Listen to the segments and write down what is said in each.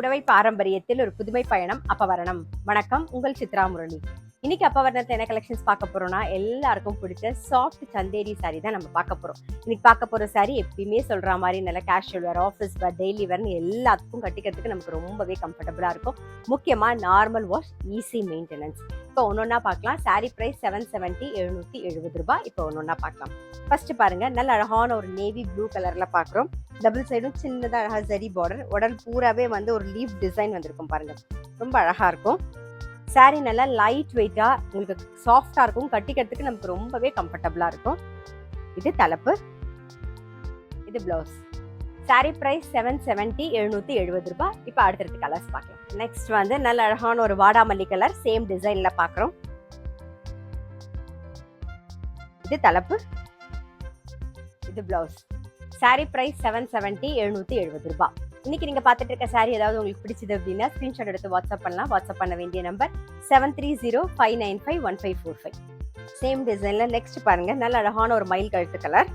புடவை பாரம்பரியத்தில் ஒரு புதுமை பயணம் அப்பவரணம். வணக்கம், உங்கள் சித்ரா முரளி. இன்னைக்கு அப்பவரணத்தை என்ன கலெக்ஷன்ஸ் பார்க்க போறோம்னா, எல்லாருக்கும் பிடிச்ச சாஃப்ட் சந்தேரி சாரி தான் நம்ம பார்க்க போறோம். இன்னைக்கு பார்க்க போற சாரி எப்பயுமே சொல்ற மாதிரி நல்ல casual wear, office wear, daily வேர்னு எல்லாத்துக்கும் கட்டிக்கிறதுக்கு நமக்கு ரொம்பவே கம்ஃபர்டபுளா இருக்கும். முக்கியமா நார்மல் வாஷ், ஈஸி மெயின்டெனன்ஸ். இப்போ ஒன்னொன்னா பார்க்கலாம். சாரி பிரைஸ் 770 770 ரூபாய். இப்போ ஒன்னொன்னா பார்க்கலாம். ஃபர்ஸ்ட் பாருங்க, நல்ல அழகான ஒரு நேவி ப்ளூ கலர்ல பாக்குறோம். டபுள் சைடும் சின்னதா அழகா ஜரி பார்டர், உடல் பூராவே வந்து ஒரு லீஃப் டிசைன் வந்திருக்கும் பாருங்க, ரொம்ப அழகா இருக்கும். சாரி நல்லா லைட் வெயிட்டா உங்களுக்கு சாஃப்டா இருக்கும், கட்டிக்கிறதுக்கு நமக்கு ரொம்பவே கம்ஃபர்டபுளா இருக்கும். இது தலைப்பு, இது பிளவுஸ். சாரி பிரைஸ் 770 770 ரூபாய். இப்போ அடுத்தடுத்து கலர்ஸ் பார்க்கலாம். நெக்ஸ்ட் வந்து நல்ல அழகான ஒரு வாடாமல்லி கலர், சேம் டிசைன்ல பாக்குறோம். இது தலைப்பு, இது பிளவுஸ். சாரி பிரைஸ் 770 770 ரூபாய். இன்னைக்கு நீங்க பார்த்துட்டு இருக்க சாரி ஏதாவது உங்களுக்கு பிடிச்சது அப்படின்னா ஸ்கிரீன்ஷாட் எடுத்து வாட்ஸ்அப் பண்ணலாம். வாட்ஸ்அப் பண்ண வேண்டிய நம்பர் 7305951545. சேம் டிசைன்ல நெக்ஸ்ட் பாருங்க, நல்ல அழகான ஒரு மயில் கழுத்து கலர்.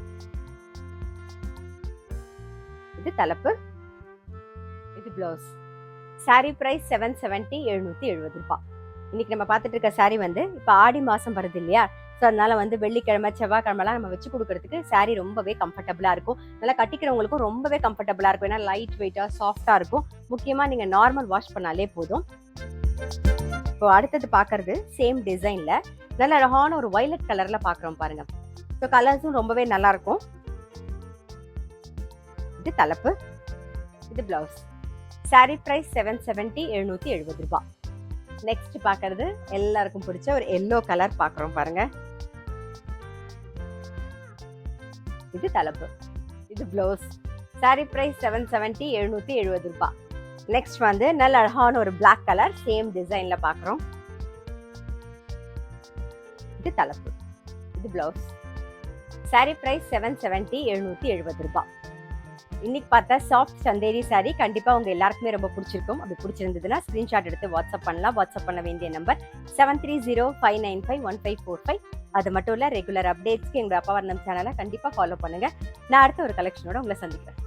இது தலைப்பு, இது பிளவுஸ். சாரி பிரைஸ் 770 770 ரூபாய். இன்னைக்கு நம்ம பார்த்துட்டு இருக்க சாரி வந்து இப்போ ஆடி மாசம் வருது இல்லையா, ஸோ அதனால வந்து வெள்ளிக்கிழமை செவ்வாய்க்கிழமெல்லாம் நம்ம வச்சு கொடுக்கறதுக்கு சாரி ரொம்பவே கம்ஃபர்டபுளா இருக்கும். நல்லா கட்டிக்கிறவங்களுக்கும் ரொம்பவே கம்ஃபர்டபுளா இருக்கும். ஏன்னா லைட் வெயிட்டா சாஃப்டா இருக்கும். முக்கியமா நீங்க நார்மல் வாஷ் பண்ணாலே போதும். இப்போ அடுத்தது பாக்குறது சேம் டிசைன்ல நல்ல அழகான ஒரு வயலட் கலர்ல பாக்குறோம் பாருங்க. ஸோ கலர்ஸும் ரொம்பவே நல்லா இருக்கும். இது தலைப்பு, இது பிளவுஸ். சாரி பிரைஸ் 770 770 ரூபாய். நெக்ஸ்ட் பாக்குறது எல்லாருக்கும் பிடிச்ச ஒரு எல்லோ கலர் பாக்குறோம் பாருங்க. இது தலைப்பு, இது பிளவுஸ். சாரி பிரைஸ் 770 770 ரூபாய். நெக்ஸ்ட் வந்து நல்ல அழகான ஒரு பிளாக் கலர், சேம் டிசைன்ல பாக்குறோம். இது தலைப்பு, இது பிளவுஸ். சாரி பிரைஸ் 770 770 ரூபாய். இன்னைக்கு பார்த்தா சாஃப்ட் சந்தேரி சாரி கண்டிப்பா உங்க எல்லாருக்குமே ரொம்ப பிடிச்சிருக்கும். அப்படி பிடிச்சிருந்ததுன்னா ஸ்கிரீன்ஷாட் எடுத்து வாட்ஸ்அப் பண்ணலாம். வாட்ஸ்அப் பண்ண வேண்டிய நம்பர் 7305951545. அது மட்டும் இல்ல, ரெகுலர் அப்டேட்ஸ்க்கு எங்க அப்பவரணம் சேனலை கண்டிப்பா ஃபாலோ பண்ணுங்க. நான் அடுத்த ஒரு கலெக்ஷனோட உங்களை சந்திக்கிறேன்.